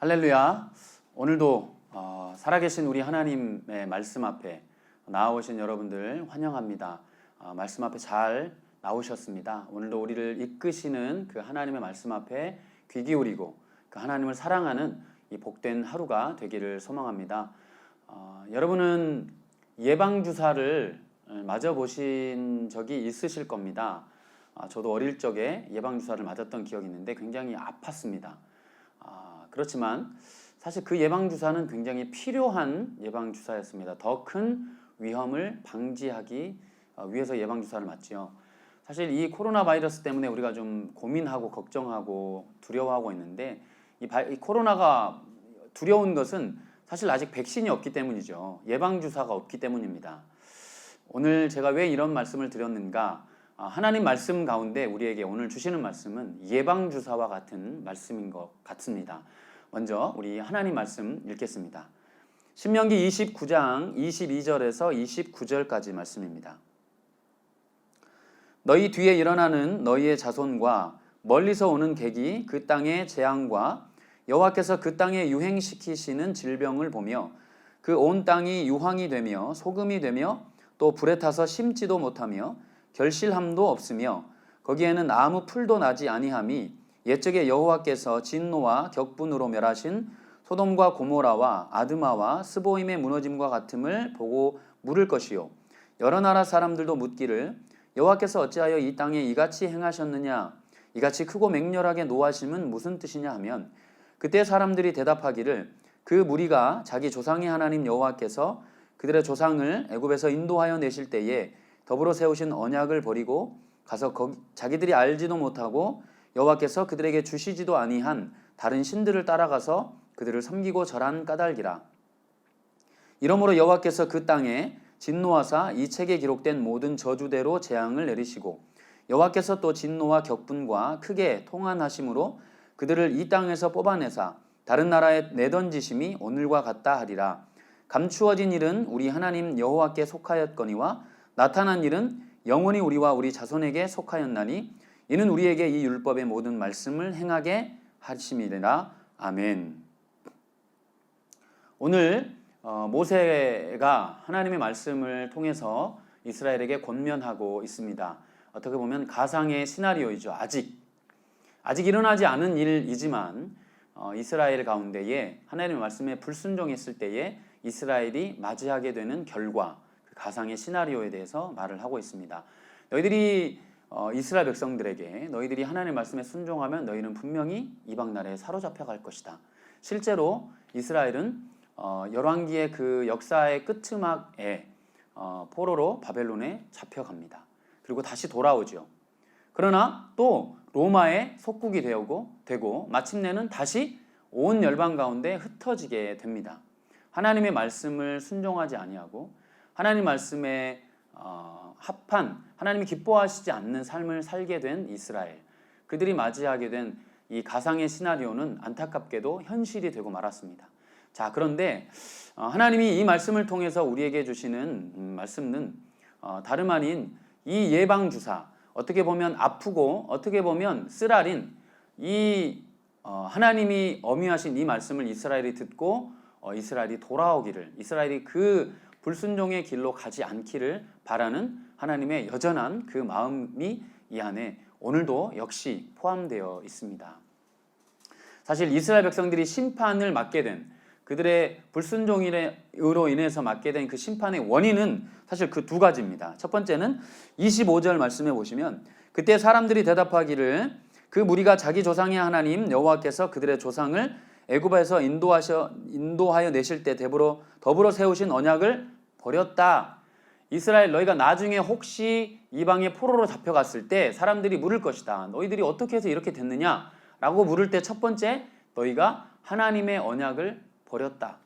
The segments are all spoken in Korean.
할렐루야. 오늘도 살아계신 우리 하나님의 말씀 앞에 나오신 여러분들 환영합니다. 말씀 앞에 잘 나오셨습니다. 오늘도 우리를 이끄시는 그 하나님의 말씀 앞에 귀 기울이고 그 하나님을 사랑하는 이 복된 하루가 되기를 소망합니다. 여러분은 예방주사를 맞아보신 적이 있으실 겁니다. 저도 어릴 적에 예방주사를 맞았던 기억이 있는데 굉장히 아팠습니다. 그렇지만 사실 그 예방주사는 굉장히 필요한 예방주사였습니다. 더 큰 위험을 방지하기 위해서 예방주사를 맞지요. 사실 이 코로나 바이러스 때문에 우리가 좀 고민하고 걱정하고 두려워하고 있는데 이 코로나가 두려운 것은 사실 아직 백신이 없기 때문이죠. 예방주사가 없기 때문입니다. 오늘 제가 왜 이런 말씀을 드렸는가? 하나님 말씀 가운데 우리에게 오늘 주시는 말씀은 예방주사와 같은 말씀인 것 같습니다. 먼저 우리 하나님 말씀 읽겠습니다. 신명기 29장 22절에서 29절까지 말씀입니다. 너희 뒤에 일어나는 너희의 자손과 멀리서 오는 객이 그 땅의 재앙과 여호와께서 그 땅에 유행시키시는 질병을 보며 그 온 땅이 유황이 되며 소금이 되며 또 불에 타서 심지도 못하며 결실함도 없으며 거기에는 아무 풀도 나지 아니함이 옛적에 여호와께서 진노와 격분으로 멸하신 소돔과 고모라와 아드마와 스보임의 무너짐과 같음을 보고 물을 것이요 여러 나라 사람들도 묻기를 여호와께서 어찌하여 이 땅에 이같이 행하셨느냐 이같이 크고 맹렬하게 노하심은 무슨 뜻이냐 하면 그때 사람들이 대답하기를 그 무리가 자기 조상의 하나님 여호와께서 그들의 조상을 애굽에서 인도하여 내실 때에 더불어 세우신 언약을 버리고 가서 자기들이 알지도 못하고 여호와께서 그들에게 주시지도 아니한 다른 신들을 따라가서 그들을 섬기고 절한 까닭이라. 이러므로 여호와께서 그 땅에 진노하사 이 책에 기록된 모든 저주대로 재앙을 내리시고 여호와께서 또 진노와 격분과 크게 통한하심으로 그들을 이 땅에서 뽑아내사 다른 나라에 내던지심이 오늘과 같다 하리라. 감추어진 일은 우리 하나님 여호와께 속하였거니와 나타난 일은 영원히 우리와 우리 자손에게 속하였나니 이는 우리에게 이 율법의 모든 말씀을 행하게 하심이라. 아멘. 오늘 모세가 하나님의 말씀을 통해서 이스라엘에게 권면하고 있습니다. 어떻게 보면 가상의 시나리오이죠. 아직 일어나지 않은 일이지만 이스라엘 가운데에 하나님의 말씀에 불순종했을 때에 이스라엘이 맞이하게 되는 결과, 그 가상의 시나리오에 대해서 말을 하고 있습니다. 너희들이 이스라엘 백성들에게 너희들이 하나님의 말씀에 순종하면 너희는 분명히 이방 나라에 사로잡혀 갈 것이다. 실제로 이스라엘은 열왕기의 그 역사의 끝음악에 포로로 바벨론에 잡혀갑니다. 그리고 다시 돌아오죠. 그러나 또 로마의 속국이 되고 마침내는 다시 온 열방 가운데 흩어지게 됩니다. 하나님의 말씀을 순종하지 아니하고 하나님 말씀에 합한 하나님이 기뻐하시지 않는 삶을 살게 된 이스라엘, 그들이 맞이하게 된 이 가상의 시나리오는 안타깝게도 현실이 되고 말았습니다. 자, 그런데 하나님이 이 말씀을 통해서 우리에게 주시는 말씀은 다름 아닌 이 예방주사, 어떻게 보면 아프고 어떻게 보면 쓰라린 이 하나님이 어미하신 이 말씀을 이스라엘이 듣고 이스라엘이 돌아오기를, 이스라엘이 그 불순종의 길로 가지 않기를 바라는 하나님의 여전한 그 마음이 이 안에 오늘도 역시 포함되어 있습니다. 사실 이스라엘 백성들이 심판을 맞게 된, 그들의 불순종으로 인해서 맞게 된 그 심판의 원인은 사실 그 두 가지입니다. 첫 번째는 25절 말씀에 보시면 그때 사람들이 대답하기를 그 무리가 자기 조상의 하나님 여호와께서 그들의 조상을 애굽에서 인도하여 내실 때 더불어 세우신 언약을 버렸다. 이스라엘, 너희가 나중에 혹시 이방의 포로로 잡혀갔을 때 사람들이 물을 것이다. 너희들이 어떻게 해서 이렇게 됐느냐? 라고 물을 때 첫 번째, 너희가 하나님의 언약을 버렸다.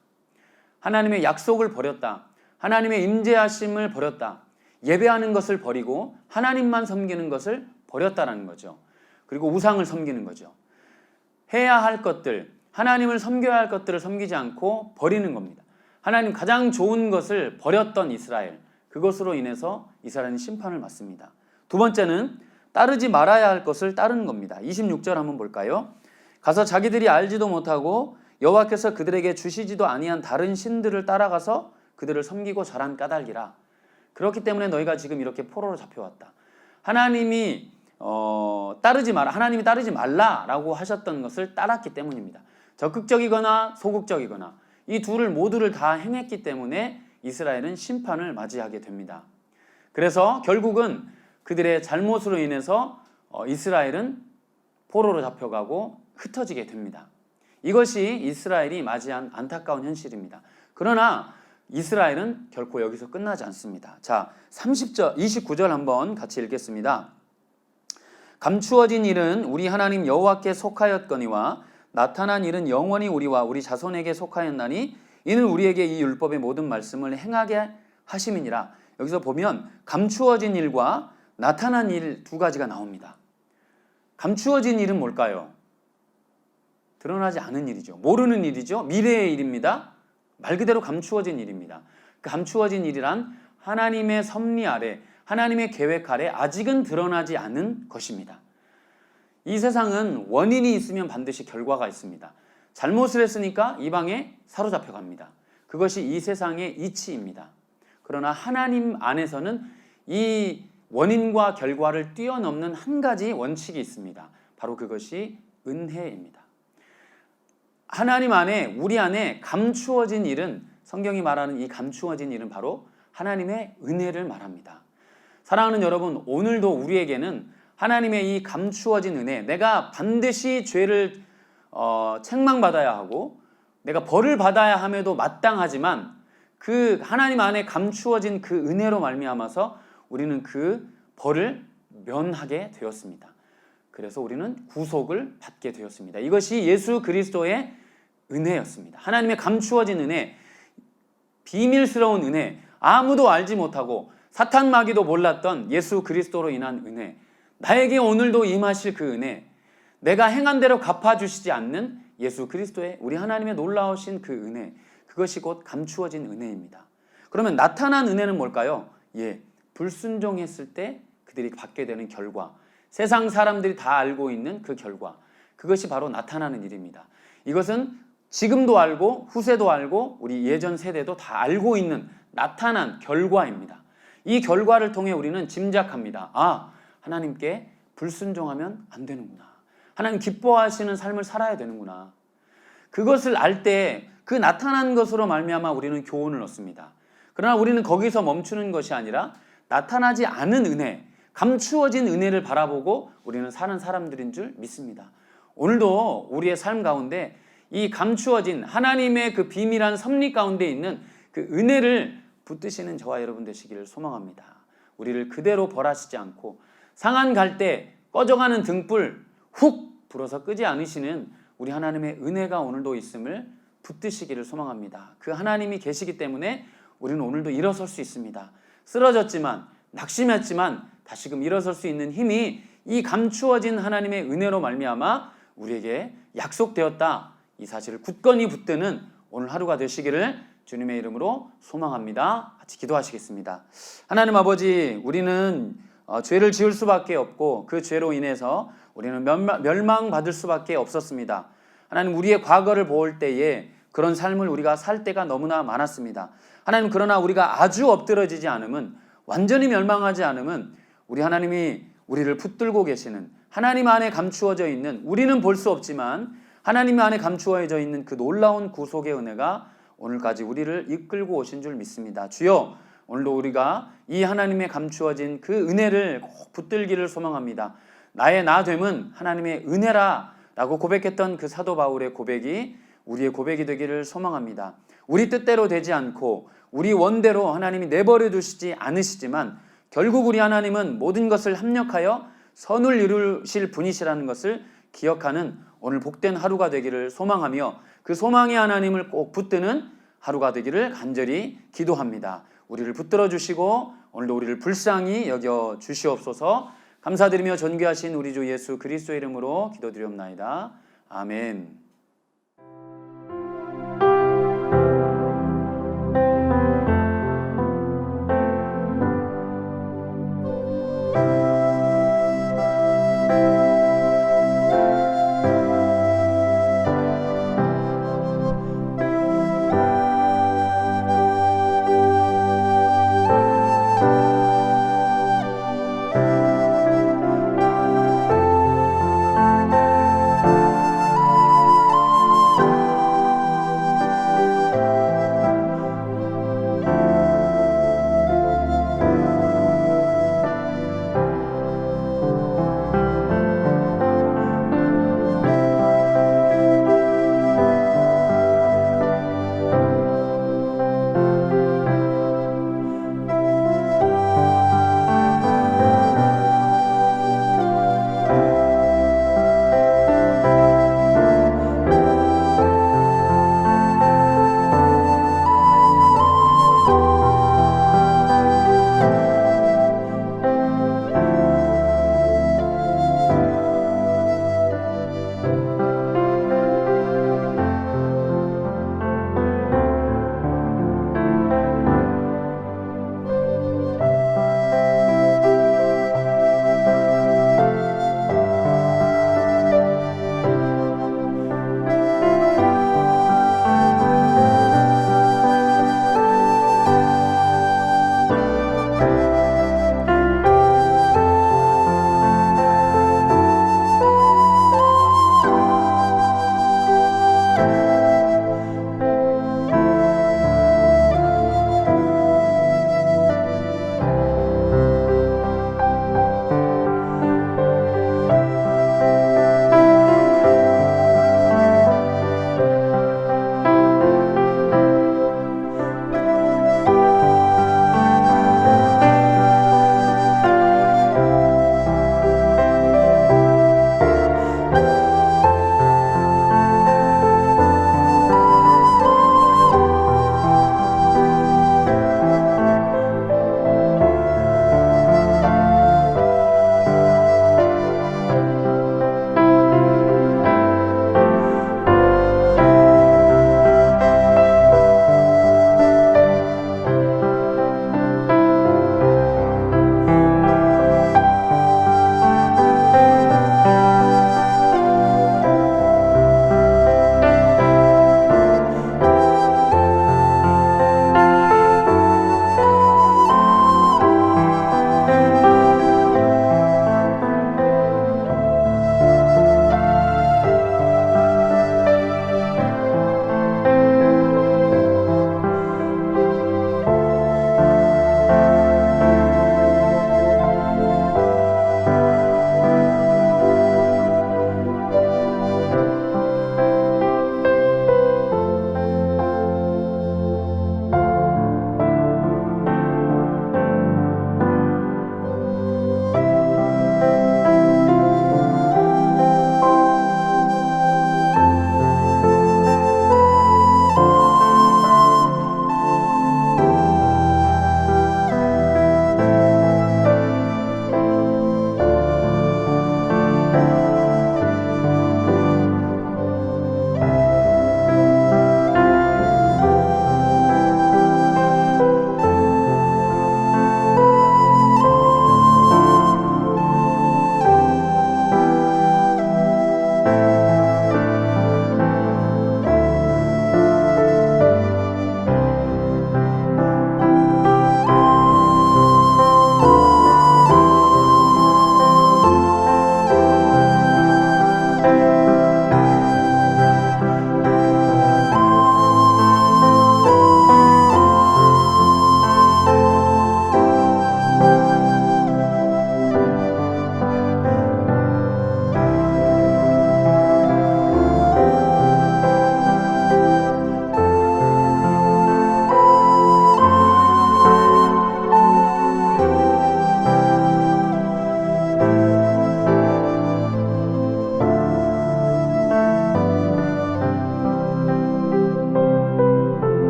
하나님의 약속을 버렸다. 하나님의 임재하심을 버렸다. 예배하는 것을 버리고 하나님만 섬기는 것을 버렸다라는 거죠. 그리고 우상을 섬기는 거죠. 해야 할 것들, 하나님을 섬겨야 할 것들을 섬기지 않고 버리는 겁니다. 하나님 가장 좋은 것을 버렸던 이스라엘, 그것으로 인해서 이스라엘은 심판을 받습니다. 두 번째는 따르지 말아야 할 것을 따르는 겁니다. 26절 한번 볼까요? 가서 자기들이 알지도 못하고 여호와께서 그들에게 주시지도 아니한 다른 신들을 따라가서 그들을 섬기고 자란 까닭이라. 그렇기 때문에 너희가 지금 이렇게 포로로 잡혀왔다. 하나님이 하나님이 따르지 말라라고 하셨던 것을 따랐기 때문입니다. 적극적이거나 소극적이거나 이 둘을 모두를 다 행했기 때문에 이스라엘은 심판을 맞이하게 됩니다. 그래서 결국은 그들의 잘못으로 인해서 이스라엘은 포로로 잡혀가고 흩어지게 됩니다. 이것이 이스라엘이 맞이한 안타까운 현실입니다. 그러나 이스라엘은 결코 여기서 끝나지 않습니다. 자, 29절 한번 같이 읽겠습니다. 감추어진 일은 우리 하나님 여호와께 속하였거니와 나타난 일은 영원히 우리와 우리 자손에게 속하였나니 이는 우리에게 이 율법의 모든 말씀을 행하게 하심이니라. 여기서 보면 감추어진 일과 나타난 일 두 가지가 나옵니다. 감추어진 일은 뭘까요? 드러나지 않은 일이죠. 모르는 일이죠. 미래의 일입니다. 말 그대로 감추어진 일입니다. 그 감추어진 일이란 하나님의 섭리 아래, 하나님의 계획 아래 아직은 드러나지 않은 것입니다. 이 세상은 원인이 있으면 반드시 결과가 있습니다. 잘못을 했으니까 이방에 사로잡혀 갑니다. 그것이 이 세상의 이치입니다. 그러나 하나님 안에서는 이 원인과 결과를 뛰어넘는 한 가지 원칙이 있습니다. 바로 그것이 은혜입니다. 하나님 안에, 우리 안에 감추어진 일은, 성경이 말하는 이 감추어진 일은 바로 하나님의 은혜를 말합니다. 사랑하는 여러분, 오늘도 우리에게는 하나님의 이 감추어진 은혜, 내가 반드시 죄를 책망받아야 하고 내가 벌을 받아야 함에도 마땅하지만 그 하나님 안에 감추어진 그 은혜로 말미암아서 우리는 그 벌을 면하게 되었습니다. 그래서 우리는 구속을 받게 되었습니다. 이것이 예수 그리스도의 은혜였습니다. 하나님의 감추어진 은혜, 비밀스러운 은혜, 아무도 알지 못하고 사탄 마귀도 몰랐던 예수 그리스도로 인한 은혜, 나에게 오늘도 임하실 그 은혜, 내가 행한 대로 갚아주시지 않는 예수 그리스도의, 우리 하나님의 놀라우신 그 은혜, 그것이 곧 감추어진 은혜입니다. 그러면 나타난 은혜는 뭘까요? 불순종했을 때 그들이 받게 되는 결과, 세상 사람들이 다 알고 있는 그 결과, 그것이 바로 나타나는 일입니다. 이것은 지금도 알고 후세도 알고 우리 예전 세대도 다 알고 있는 나타난 결과입니다. 이 결과를 통해 우리는 짐작합니다. 하나님께 불순종하면 안 되는구나. 하나님 기뻐하시는 삶을 살아야 되는구나. 그것을 알 때 그 나타난 것으로 말미암아 우리는 교훈을 얻습니다. 그러나 우리는 거기서 멈추는 것이 아니라 나타나지 않은 은혜, 감추어진 은혜를 바라보고 우리는 사는 사람들인 줄 믿습니다. 오늘도 우리의 삶 가운데 이 감추어진 하나님의 그 비밀한 섭리 가운데 있는 그 은혜를 붙드시는 저와 여러분 되시기를 소망합니다. 우리를 그대로 벌하시지 않고 상한 갈 때 꺼져가는 등불 훅 불어서 끄지 않으시는 우리 하나님의 은혜가 오늘도 있음을 붙드시기를 소망합니다. 그 하나님이 계시기 때문에 우리는 오늘도 일어설 수 있습니다. 쓰러졌지만, 낙심했지만 다시금 일어설 수 있는 힘이 이 감추어진 하나님의 은혜로 말미암아 우리에게 약속되었다. 이 사실을 굳건히 붙드는 오늘 하루가 되시기를 주님의 이름으로 소망합니다. 같이 기도하시겠습니다. 하나님 아버지, 우리는 죄를 지을 수밖에 없고 그 죄로 인해서 우리는 멸망받을 수밖에 없었습니다. 하나님, 우리의 과거를 볼 때에 그런 삶을 우리가 살 때가 너무나 많았습니다. 하나님, 그러나 우리가 아주 엎드러지지 않으면, 완전히 멸망하지 않으면 우리 하나님이 우리를 붙들고 계시는, 하나님 안에 감추어져 있는, 우리는 볼 수 없지만 하나님 안에 감추어져 있는 그 놀라운 구속의 은혜가 오늘까지 우리를 이끌고 오신 줄 믿습니다. 주여, 오늘도 우리가 이 하나님의 감추어진 그 은혜를 꼭 붙들기를 소망합니다. 나의 나됨은 하나님의 은혜라 라고 고백했던 그 사도 바울의 고백이 우리의 고백이 되기를 소망합니다. 우리 뜻대로 되지 않고 우리 원대로 하나님이 내버려 두시지 않으시지만 결국 우리 하나님은 모든 것을 합력하여 선을 이루실 분이시라는 것을 기억하는 오늘 복된 하루가 되기를 소망하며 그 소망의 하나님을 꼭 붙드는 하루가 되기를 간절히 기도합니다. 우리를 붙들어 주시고 오늘도 우리를 불쌍히 여겨 주시옵소서. 감사드리며 존귀하신 우리 주 예수 그리스도의 이름으로 기도드리옵나이다. 아멘.